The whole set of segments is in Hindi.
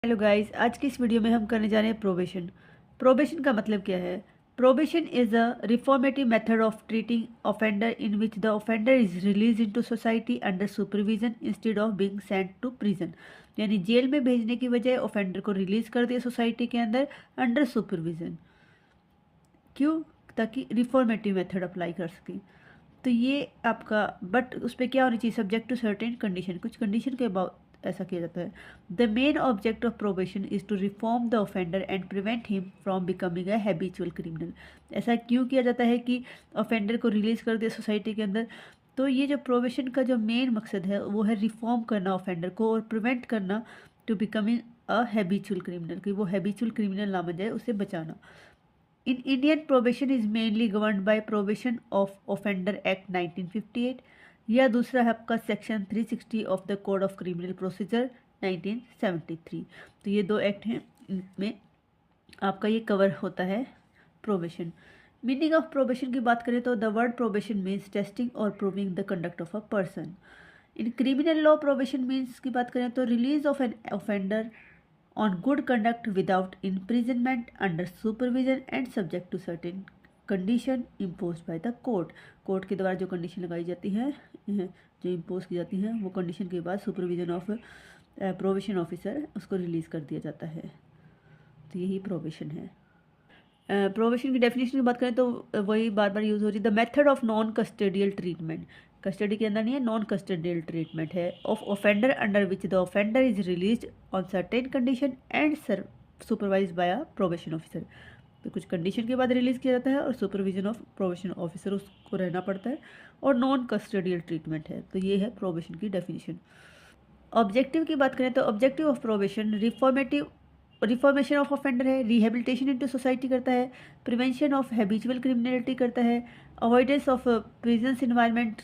हेलो गाइस, आज की इस वीडियो में हम करने जा रहे हैं प्रोबेशन। प्रोबेशन का मतलब क्या है? Probation is a reformative method of treating offender in which the offender is release into society under supervision instead of being sent to prison. यानी जेल में भेजने की बजाय ऑफेंडर को रिलीज कर दिया सोसाइटी के अंदर अंडर सुपरविजन। क्यों? ताकि रिफॉर्मेटिव मेथड अप्लाई कर सकें। तो ये आपका, बट उस पर क्या होनी चाहिए? सब्जेक्ट टू सर्टेन कंडीशन, कुछ कंडीशन के बाद ऐसा किया जाता है। The main object of probation is to reform the offender and prevent him from becoming a habitual criminal. ऐसा क्यों किया जाता है कि ऑफेंडर को रिलीज कर दिया सोसाइटी के अंदर? तो ये जो प्रोबेशन का जो मेन मकसद है वो है रिफॉर्म करना ऑफेंडर को और प्रिवेंट करना to becoming a habitual criminal, कि वो हैबिचुअल क्रिमिनल ना बन जाए, उसे बचाना। In Indian, probation is mainly governed by Probation of Offender Act 1958 या दूसरा है आपका section 360 of the code of criminal procedure 1973। तो ये दो एक्ट हैं, इनमें आपका ये कवर होता है प्रोबेशन। मीनिंग ऑफ प्रोबेशन की बात करें तो the word probation means testing और proving the conduct of a person. In criminal law probation means की बात करें तो release of an offender on good conduct without imprisonment under supervision and subject to certain condition imposed by the court। Court के द्वारा जो कंडीशन लगाई जाती है, जो इम्पोज की जाती हैं, वो कंडीशन के बाद सुपरविजन ऑफ प्रोबेशन ऑफिसर उसको रिलीज़ कर दिया जाता है। तो यही प्रोबेशन है। प्रोबेशन की डेफिनेशन की बात करें तो वही बार बार यूज़ हो रही है। The method of non custodial treatment, custody के अंदर नहीं है, नॉन कस्टडियल ट्रीटमेंट है, of offender under which the offender is release on certain condition and supervise by a probation officer. तो कुछ कंडीशन के बाद रिलीज़ किया जाता है और सुपरविजन ऑफ प्रोबेशन ऑफिसर उसको रहना पड़ता है, और नॉन कस्टडियल ट्रीटमेंट है। तो ये है प्रोबेशन की डेफिनेशन। ऑब्जेक्टिव की बात करें तो objective of probation reformation of offender है, रिहेबिलिटेशन इनटू सोसाइटी करता है, प्रिवेंशन ऑफ हैबिचुअल क्रिमिनलिटी करता है, अवॉइडेंस ऑफ प्रिजन्स इन्वायरमेंट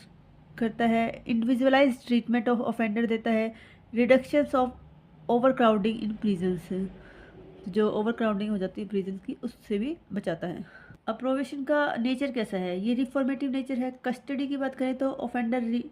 करता है, इंडिविजुअलाइज ट्रीटमेंट ऑफ ऑफेंडर देता है, reductions of over crowding in prisons, जो ओवर क्राउडिंग हो जाती है प्रिजन्स की, उससे भी बचाता है। अब प्रोबेशन का नेचर कैसा है? ये रिफॉर्मेटिव नेचर है। कस्टडी की बात करें तो ऑफेंडर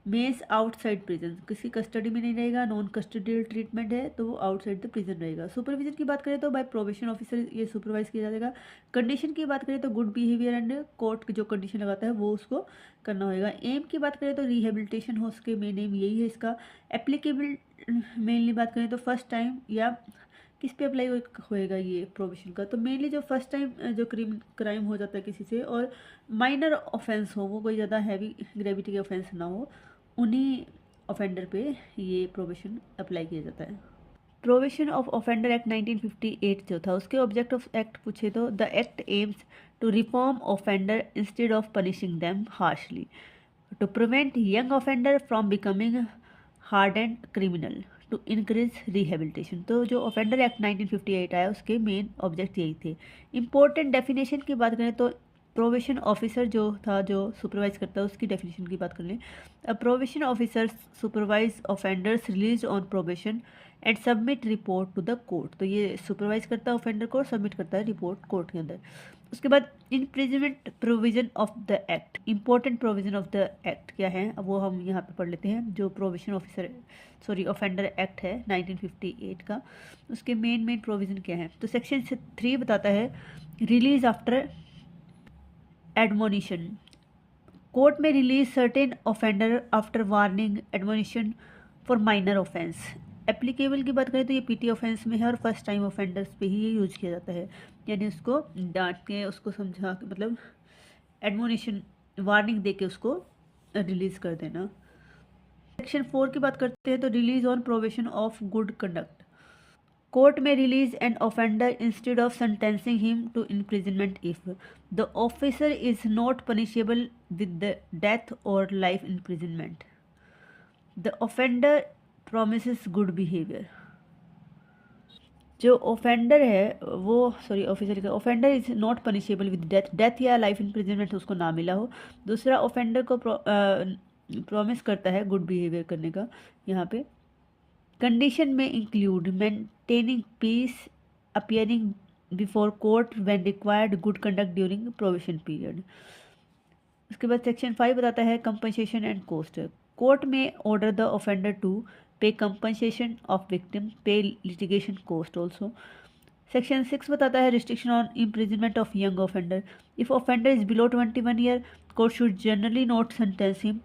मेस आउटसाइड प्रिजन, किसी कस्टडी में नहीं रहेगा, नॉन कस्टडियल ट्रीटमेंट है तो वो आउटसाइड द प्रिजन रहेगा। सुपरविजन की बात करें तो बाय प्रोबेशन ऑफिसर ये सुपरवाइज किया जाएगा। कंडीशन की बात करें तो गुड बिहेवियर एंड कोर्ट जो कंडीशन लगाता है वो उसको करना होगा। एम की बात करें तो रिहेबिलिटेशन हो सके, मेन एम यही है इसका। एप्लीकेबल मेनली बात करें तो फर्स्ट टाइम या किस पे अप्लाई होएगा ये प्रोबेशन का? तो मेनली जो फर्स्ट टाइम जो क्राइम हो जाता है किसी से, और माइनर ऑफेंस हो, वो कोई ज़्यादा हैवी ग्रेविटी के ऑफेंस ना हो, उन्हीं ऑफेंडर पे ये प्रोबेशन अप्लाई किया जाता है। प्रोबेशन ऑफ ऑफेंडर एक्ट 1958 जो था, उसके ऑब्जेक्ट ऑफ एक्ट पूछे तो the act aims to reform offender instead of punishing them harshly, to prevent young offender from becoming hardened criminal, to increase rehabilitation. तो जो ऑफेंडर एक्ट 1958 आया उसके मेन ऑब्जेक्ट यही थे। इंपॉर्टेंट डेफिनेशन की बात करें तो प्रोबेशन ऑफिसर जो था, जो सुपरवाइज करता है, उसकी डेफिनेशन की बात कर लें। A probation officer supervise offenders release on probation and submit report to the court. तो ये सुपरवाइज करता है ऑफेंडर को और सबमिट करता है रिपोर्ट कोर्ट के अंदर। उसके बाद imprisonment provision of the act, important provision of the act क्या है वो हम यहाँ पे पढ़ लेते हैं। जो प्रोबेशन ऑफिसर ऑफेंडर एक्ट है 1958 का, उसके मेन प्रोविजन क्या है? तो सेक्शन 3 बताता है रिलीज आफ्टर एडमोनिशन, कोर्ट में release certain offender after warning admonition for minor offence. Applicable की बात करें तो ये पीटी ऑफेंस में है और फर्स्ट टाइम ऑफेंडर्स पे ही ये यूज किया जाता है, यानी उसको डांट के, उसको समझा के, मतलब एडमोनिशन वार्निंग दे के उसको रिलीज कर देना। सेक्शन 4 की बात करते हैं तो release on probation of good conduct, court में release an offender instead of sentencing him to imprisonment if the officer is not punishable with the death or life imprisonment, the offender promises good behavior। जो ऑफेंडर है वो, ऑफिसर का, offender is not punishable with death, death या लाइफ इम्प्रिजनमेंट उसको ना मिला हो। दूसरा, ऑफेंडर को प्रॉमिस करता है गुड बिहेवियर करने का। यहाँ पे कंडीशन में include maintaining peace, appearing before court when required, good conduct during probation period. उसके बाद सेक्शन 5 बताता है कंपनसेशन एंड कॉस्ट, कोर्ट में order the offender to pay compensation of victim, pay litigation cost also. Section 6 बताता है restriction on imprisonment of young offender. If offender is below 21 year, court should generally not sentence him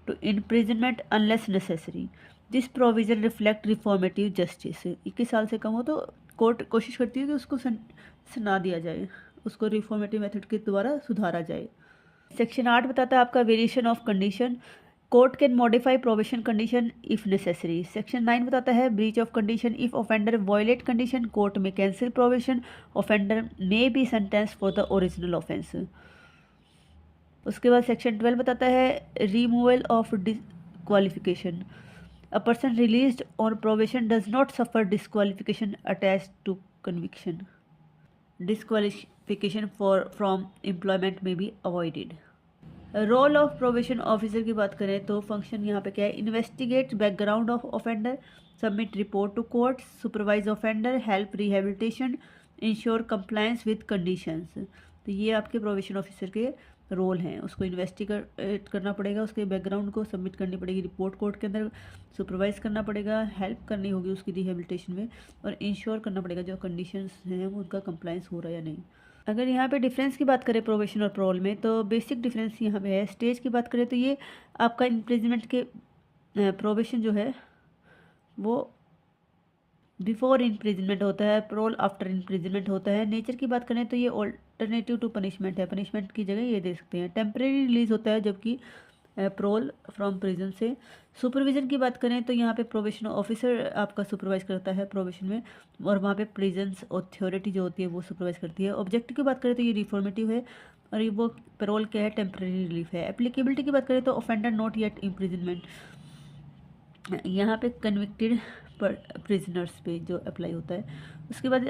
to imprisonment unless necessary. This provision reflect reformative justice. 21 साल से कम हो तो कोर्ट कोशिश करती है कि उसको सुना दिया जाए, उसको रिफॉर्मेटिव मेथड के द्वारा सुधारा जाए। सेक्शन 8 बताता है आपका variation of condition. Court can modify provision condition if necessary. Section 9 बताता है breach of condition. If offender violate condition, court में cancel provision. Offender may be sentence for the original offence. उसके बाद सेक्शन 12 बताता है removal of disqualification. A person released on provision does not suffer disqualification attached to conviction. Disqualification from employment may be avoided. Role of probation officer की बात करें तो फंक्शन यहाँ पे क्या है, investigate background of offender, submit report to court, supervise offender, help rehabilitation, ensure compliance with conditions. तो ये आपके प्रोबेशन ऑफिसर के रोल हैं। उसको इन्वेस्टिगेट करना पड़ेगा, उसके बैकग्राउंड को सबमिट करनी पड़ेगी रिपोर्ट कोर्ट के अंदर, सुपरवाइज करना पड़ेगा, हेल्प करनी होगी उसकी रिहेबिलिटेशन में, और इंश्योर करना पड़ेगा जो कंडीशंस हैं उनका कंप्लायंस हो रहा है या नहीं। अगर यहाँ पे डिफरेंस की बात करें प्रोबेशन और प्रोल में, तो बेसिक डिफरेंस यहाँ पे है। स्टेज की बात करें तो ये आपका इम्प्रिजमेंट के प्रोबेशन जो है वो बिफोर इम्प्रिजमेंट होता है, प्रोल आफ्टर इम्प्रिजमेंट होता है। नेचर की बात करें तो ये ऑल्टरनेटिव टू पनिशमेंट है, पनिशमेंट की जगह ये दे सकते हैं। टेम्परेरी रिलीज होता है जबकि प्रोल फ्रॉम प्रिजन से। सुपरविजन की बात करें तो यहाँ पे प्रोबेशन ऑफिसर आपका सुपरवाइज करता है प्रोबेशन में, और वहाँ पे प्रिजन्स अथॉरिटी जो होती है वो सुपरवाइज करती है। ऑब्जेक्टिव की बात करें तो ये रिफॉर्मेटिव है, और ये वो पैरोल क्या है, टेम्परेरी रिलीफ है। एप्लीकेबिलिटी की बात करें तो ऑफेंडर नॉट येट इम्प्रिजनमेंट, यहाँ पे कन्विक्टेड प्रिजनर्स पे जो अप्लाई होता है। उसके बाद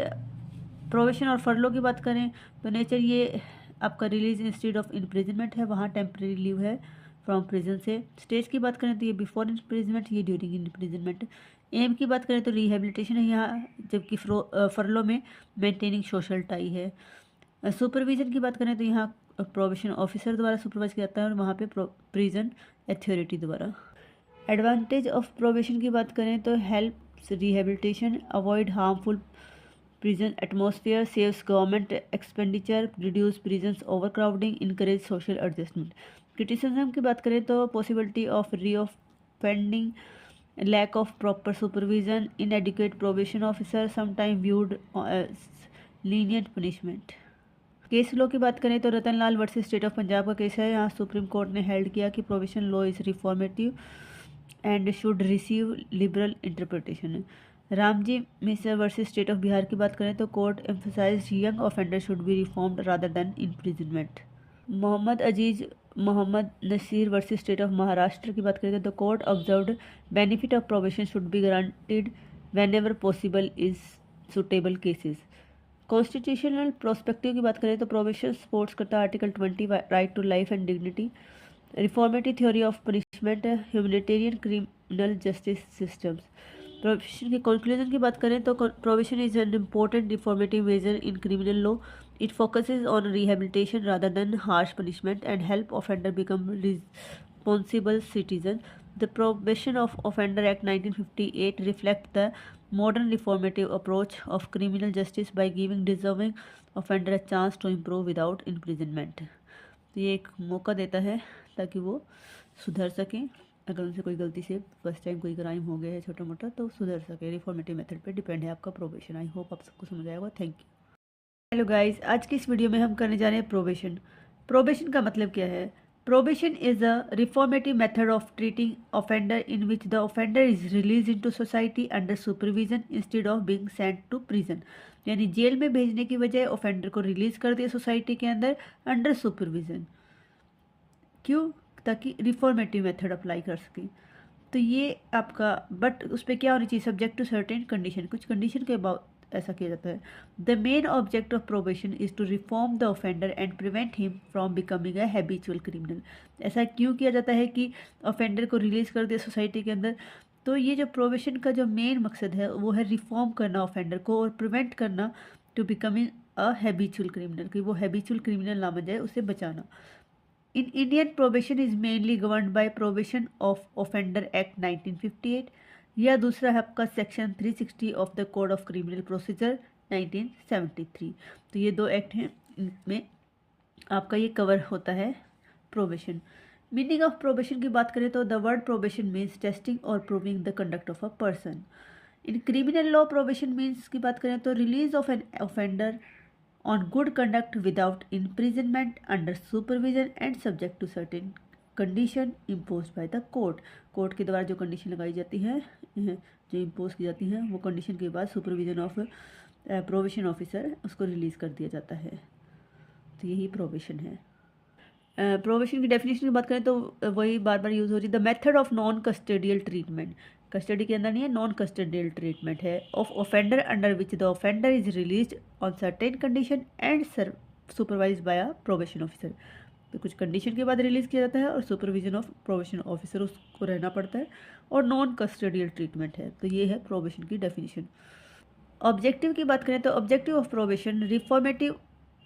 प्रोबेशन और फरलो की बात करें तो नेचर ये आपका रिलीज इंस्टेड ऑफ इम्प्रिजनमेंट है, वहाँ टेम्परेरी लीव है फ्रॉम प्रिजन से। स्टेज की बात करें तो ये बिफोर इम्प्रिजमेंट, ये ड्यूरिंग इम्प्रिजनमेंट। एम की बात करें तो रिहेबिलिटेशन है यहाँ, जबकि फरलो में मेंटेनिंग सोशल टाई है। सुपरविजन की बात करें तो यहाँ प्रोबेशन ऑफिसर द्वारा सुपरवाइज किया जाता है, और वहाँ पे प्रिजन अथॉरिटी द्वारा। एडवांटेज ऑफ प्रोबेशन की बात करें तो help rehabilitation, avoid harmful prison atmosphere, saves government expenditure, reduce prisons overcrowding, encourage social adjustment. Criticism की बात करें तो possibility of reoffending, lack of proper supervision, inadequate probation officer, sometime viewed lenient punishment. Case law की बात करें तो Ratan Lal versus state of Punjab का केस है। यहाँ सुप्रीम कोर्ट ने हेल्ड किया कि probation law is reformative and should receive liberal interpretation. Ramji Mishra versus state of Bihar की बात करें तो court emphasize young offender should be reformed rather than imprisonment. Mohammad Aziz Mohammad Nasir versus state of Maharashtra की बात करें तो the court observed benefit of probation should be granted whenever possible is suitable cases. Constitutional prospective की बात करें तो प्रोबेशन सपोर्ट्स करता है article 20 right to life and dignity, reformative theory of punishment, humanitarian criminal justice systems. Probation के कंक्लूजन की बात करें तो probation is an important reformative measure in criminal law. It focuses on rehabilitation rather than harsh punishment and help offender become responsible citizen. The Probation of Offender Act 1958 reflects the modern reformative approach of criminal justice by giving deserving offender a chance to improve without imprisonment. तो ये एक मौका देता है ताकि वो सुधर सकें, अगर उनसे कोई गलती से फर्स्ट टाइम कोई क्राइम हो गया है छोटा मोटा तो सुधर सके। रिफॉर्मेटिव मेथड पे डिपेंड है आपका प्रोबेशन। आई होप आप सबको समझ आएगा। Thank you. हेलो गाइस, आज की इस वीडियो में हम करने जा रहे हैं प्रोबेशन। प्रोबेशन का मतलब क्या है? Probation is a reformative method of treating offender in which the offender is released into society under supervision instead of being sent to prison। यानी जेल में भेजने की बजाय ऑफेंडर को रिलीज कर दिया सोसाइटी के अंदर अंडर सुपरविजन। क्यों? ताकि रिफॉर्मेटिव मेथड अप्लाई कर सकें। तो ये आपका, बट उस पर क्या होनी चाहिए? सब्जेक्ट टू सर्टेन कंडीशन, कुछ कंडीशन के बाद ऐसा किया जाता है। The main object of probation is to reform the offender and prevent him from becoming a habitual criminal. ऐसा क्यों किया जाता है कि ऑफेंडर को रिलीज कर दिया सोसाइटी के अंदर? तो ये जो प्रोबेशन का जो मेन मकसद है वो है रिफॉर्म करना ऑफेंडर को और प्रिवेंट करना to becoming a habitual criminal, कि वो हैबिचुअल क्रिमिनल ना बन जाए, उसे बचाना। In Indian, probation is mainly governed by Probation of Offender Act 1958. या दूसरा है आपका section 360 of the code of criminal procedure 1973। तो ये दो एक्ट हैं, इनमें आपका ये कवर होता है प्रोबेशन। मीनिंग ऑफ प्रोबेशन की बात करें तो the word probation means testing और proving the conduct of a person. In criminal law probation means की बात करें तो release of an offender on good conduct without imprisonment under supervision and subject to certain condition impose by the court. Court के द्वारा जो कंडीशन लगाई जाती है, जो इम्पोज की जाती हैं, वो कंडीशन के बाद सुपरविजन ऑफ प्रोबेशन ऑफिसर उसको रिलीज़ कर दिया जाता है। तो यही प्रोबेशन है। प्रोबेशन की डेफिनेशन की बात करें तो वही बार बार यूज़ हो रही है। The method of non custodial treatment, custody के अंदर नहीं है, नॉन कस्टडियल ट्रीटमेंट है, of offender under which the offender is release on certain condition and supervise by a probation officer. तो कुछ कंडीशन के बाद रिलीज़ किया जाता है और सुपरविजन ऑफ प्रोबेशन ऑफिसर उसको रहना पड़ता है, और नॉन कस्टडियल ट्रीटमेंट है। तो ये है प्रोबेशन की डेफिनेशन। ऑब्जेक्टिव की बात करें तो objective of probation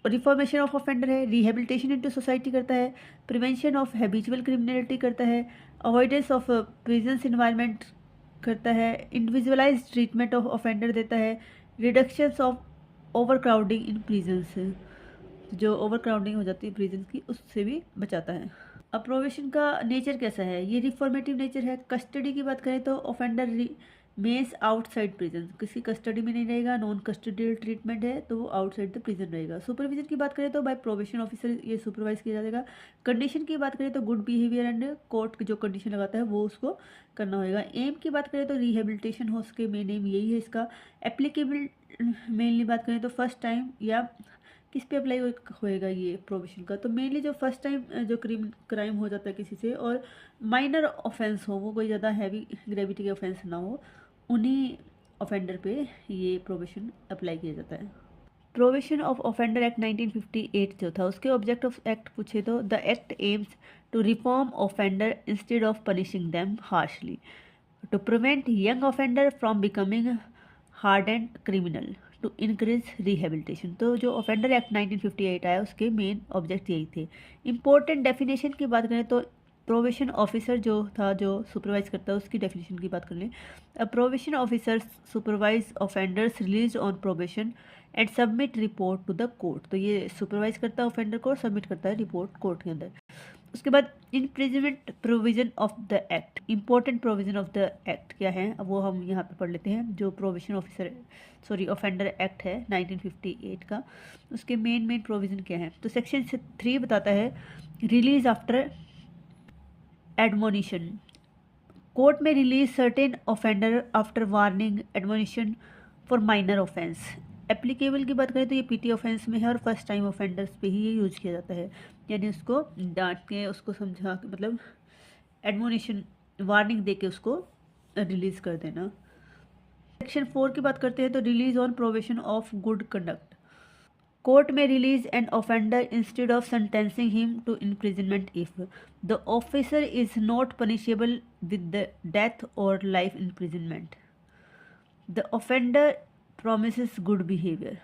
reformation of offender है, रिहेबिलिटेशन इनटू सोसाइटी करता है, प्रिवेंशन ऑफ हैबिचुअल क्रिमिनलिटी करता है, अवॉइडेंस ऑफ प्रिजन्स इन्वायरमेंट करता है, इंडिविजुअलाइज ट्रीटमेंट ऑफ ऑफेंडर देता है, reductions of over crowding in prisons, जो ओवर क्राउडिंग हो जाती है प्रिजन्स की उससे भी बचाता है। अब प्रोबेशन का नेचर कैसा है, ये रिफॉर्मेटिव नेचर है। कस्टडी की बात करें तो ऑफेंडर मेंस आउटसाइड प्रिजन, किसी कस्टडी में नहीं रहेगा, नॉन कस्टडियल ट्रीटमेंट है तो वो आउटसाइड द प्रिजन रहेगा। सुपरविजन की बात करें तो बाय प्रोबेशन ऑफिसर ये सुपरवाइज किया जाएगा। कंडीशन की बात करें तो गुड बिहेवियर एंड कोर्ट जो कंडीशन लगाता है वो उसको करना होगा। एम की बात करें तो रिहेबिलिटेशन हो सके, मेन एम यही है इसका। एप्लीकेबल मेनली बात करें तो फर्स्ट टाइम या किस पे अप्लाई होएगा ये प्रोबेशन का, तो मेनली जो फर्स्ट टाइम जो क्राइम हो जाता है किसी से और माइनर ऑफेंस हो, वो कोई ज़्यादा हैवी ग्रेविटी के ऑफेंस ना हो, उन्हीं ऑफेंडर पे ये प्रोबेशन अप्लाई किया जाता है। प्रोबेशन ऑफ ऑफेंडर एक्ट 1958 जो था उसके ऑब्जेक्ट ऑफ एक्ट पूछे तो the act aims to reform offender instead of punishing them harshly, to prevent young offender from becoming hardened criminal, to increase rehabilitation. तो जो ऑफेंडर एक्ट 1958 आया उसके मेन ऑब्जेक्ट यही थे। इंपॉर्टेंट डेफिनेशन की बात करें तो प्रोबेशन ऑफिसर जो था, जो सुपरवाइज करता है, उसकी डेफिनेशन की बात कर लें। Probation officer supervise offenders release on probation and submit report to the court. तो ये सुपरवाइज करता है ऑफेंडर को और सबमिट करता है रिपोर्ट कोर्ट के अंदर। उसके बाद imprisonment provision of the act, important provision of the act क्या है अब वो हम यहाँ पे पढ़ लेते हैं। जो प्रोबेशन ऑफिसर ऑफेंडर एक्ट है 1958 का, उसके मेन प्रोविजन क्या है। तो सेक्शन 3 बताता है रिलीज आफ्टर एडमोनिशन, कोर्ट में release certain offender after warning admonition for minor offence. Applicable की बात करें तो ये पीटी ऑफेंस में है और फर्स्ट टाइम ऑफेंडर्स पे ही ये यूज किया जाता है, यानी उसको डांट के, उसको समझा के, मतलब एडमोनिशन वार्निंग दे के उसको रिलीज कर देना। सेक्शन 4 की बात करते हैं तो release on probation of good conduct, court में release an offender instead of sentencing him to imprisonment if the officer is not punishable with the death or life imprisonment, the offender promises good behavior।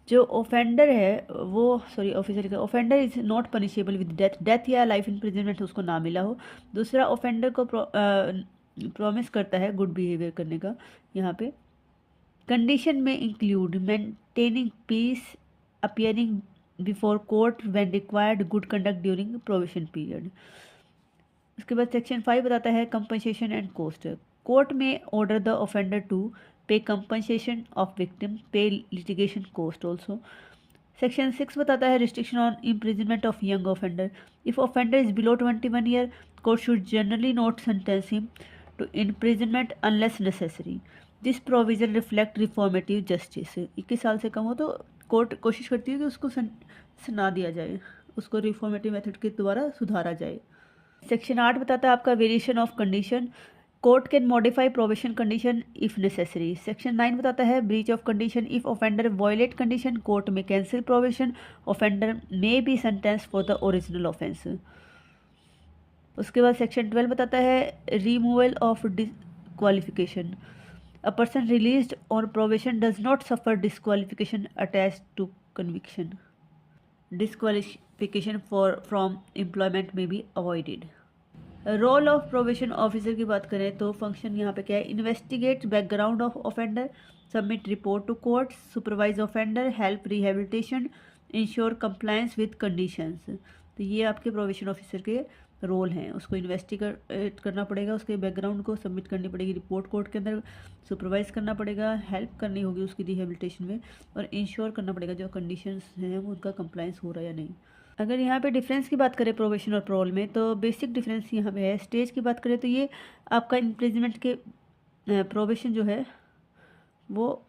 जो ऑफेंडर है वो ऑफिसर का offender is not punishable with death या लाइफ इम्प्रिजनमेंट उसको ना मिला हो। दूसरा ऑफेंडर को प्रॉमिस करता है गुड बिहेवियर करने का। यहाँ पे कंडीशन में include maintaining peace, appearing before court when required, good conduct during probation period. उसके बाद सेक्शन 5 बताता है कंपनसेशन एंड कॉस्ट, कोर्ट में order the offender to pay compensation of victim, pay litigation cost also. Section 6 बताता है restriction on imprisonment of young offender, if offender is below 21 year court should generally not sentence him to imprisonment unless necessary, this provision reflect reformative justice. 21 साल से कम हो तो कोर्ट कोशिश करती है कि उसको सुना दिया जाए, उसको रिफॉर्मेटिव मेथड के द्वारा सुधारा जाए। सेक्शन 8 बताता है आपका variation of condition, court can modify probation condition if necessary. Section 9 बताता है breach of condition, if offender violate condition court में cancel probation, offender may be sentence for the original offence. उसके बाद सेक्शन 12 बताता है removal of disqualification, a person released on probation does not suffer disqualification attached to conviction, disqualification from employment may be avoided। Role of probation officer की बात करें तो फंक्शन यहाँ पे क्या है, investigate background of offender, submit report to court, supervise offender, help rehabilitation, ensure compliance with conditions. तो ये आपके प्रोबेशन ऑफिसर के रोल हैं। उसको इन्वेस्टिगेट करना पड़ेगा, उसके बैकग्राउंड को सबमिट करनी पड़ेगी रिपोर्ट कोर्ट के अंदर, सुपरवाइज करना पड़ेगा, हेल्प करनी होगी उसकी रिहेबिलिटेशन में, और इंश्योर करना पड़ेगा जो कंडीशंस हैं उनका कंप्लायंस हो रहा है या नहीं। अगर यहाँ पे डिफरेंस की बात करें प्रोबेशन और प्रोल में, तो बेसिक डिफरेंस यहाँ पे है। स्टेज की बात करें तो ये आपका इम्प्रिजमेंट के प्रोबेशन जो है वो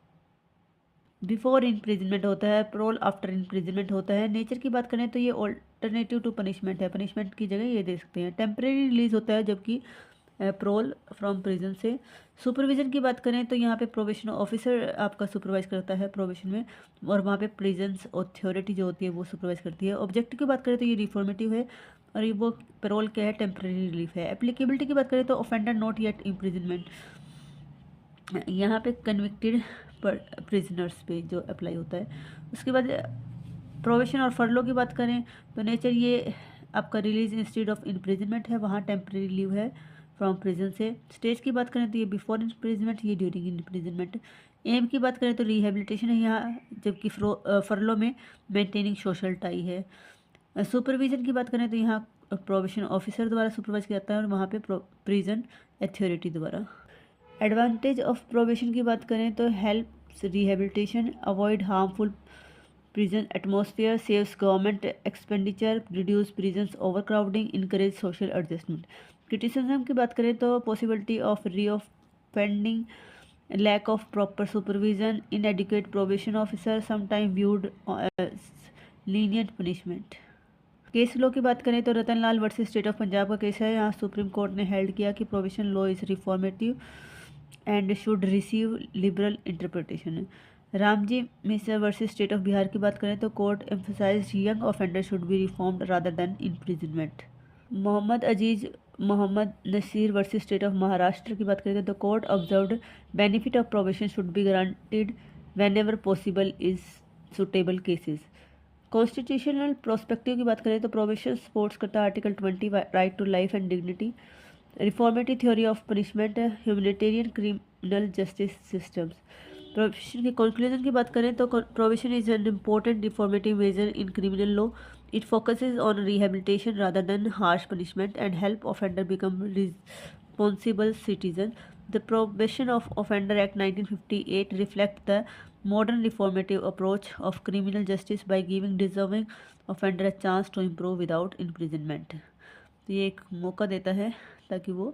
बिफोर इम्प्रिजमेंट होता है, प्रोल आफ्टर इम्प्रिजमेंट होता है। नेचर की बात करें तो ये ऑल्टरनेटिव टू पनिशमेंट है, पनिशमेंट की जगह ये दे सकते हैं। टेम्परेरी रिलीज होता है, जबकि प्रोल फ्रॉम प्रिजन से। सुपरविजन की बात करें तो यहाँ पे प्रोबेशन ऑफिसर आपका सुपरवाइज करता है प्रोबेशन में, और वहाँ पे प्रिजन्स अथॉरिटी जो होती है वो सुपरवाइज करती है। ऑब्जेक्टिव की बात करें तो ये रिफॉर्मेटिव है, और ये वो पेरोल क्या है, टेम्परेरी रिलीफ है। एप्लीकेबिलिटी की बात करें तो ऑफेंडर नॉट येट इम्प्रिजनमेंट, यहाँ पे कन्विक्टेड पर प्रिजनर्स पे जो अप्लाई होता है। उसके बाद प्रोबेशन और फर्लो की बात करें तो नेचर ये आपका रिलीज इंस्टेड ऑफ इम्प्रिजनमेंट है, वहाँ टेम्परेरी लीव है फ्रॉम प्रिजन से। स्टेज की बात करें तो ये बिफोर इम्प्रिजमेंट, ये ड्यूरिंग इम्प्रिजनमेंट। एम की बात करें तो रिहेबिलिटेशन है यहाँ, जबकि फर्लो में मेंटेनिंग सोशल टाई है। सुपरविजन की बात करें तो यहाँ प्रोबेशन ऑफिसर द्वारा सुपरवाइज किया जाता है, और वहाँ पे प्रिजन अथॉरिटी द्वारा। एडवांटेज ऑफ प्रोबेशन की बात करें तो help rehabilitation, avoid harmful prison atmosphere, saves government expenditure, reduce prisons overcrowding, encourage social adjustment. Criticism की बात करें तो possibility of reoffending, lack of proper supervision, inadequate probation officer, sometime viewed lenient punishment. Case law की बात करें तो Ratanlal versus state of Punjab का केस है। यहाँ सुप्रीम कोर्ट ने हेल्ड किया कि probation law is reformative and should receive liberal interpretation. Ramji Mishra versus state of Bihar की बात करें तो court emphasize young offender should be reformed rather than imprisonment. Mohammad Aziz Mohammad Nasir versus state of Maharashtra की बात करें तो court observed benefit of probation should be granted whenever possible is suitable cases. Constitutional prospective की बात करें तो प्रोबेशन सपोर्ट्स करता है article 20 right to life and dignity, reformative theory of punishment, humanitarian criminal justice systems. Probation के कंक्लूजन की बात करें तो probation is an important reformative measure in criminal law. It focuses on rehabilitation rather than harsh punishment and help offender become responsible citizen. The Probation of Offender Act 1958 reflects the modern reformative approach of criminal justice by giving deserving offender a chance to improve without imprisonment। तो ये एक मौका देता है ताकि वो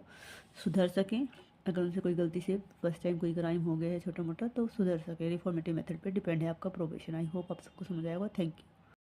सुधर सकें, अगर उनसे कोई गलती से फर्स्ट टाइम कोई क्राइम हो गया है छोटा मोटा तो सुधर सके। रिफॉर्मेटिव मेथड पे डिपेंड है आपका प्रोबेशन। आई होप आप सबको समझ आएगा। Thank you.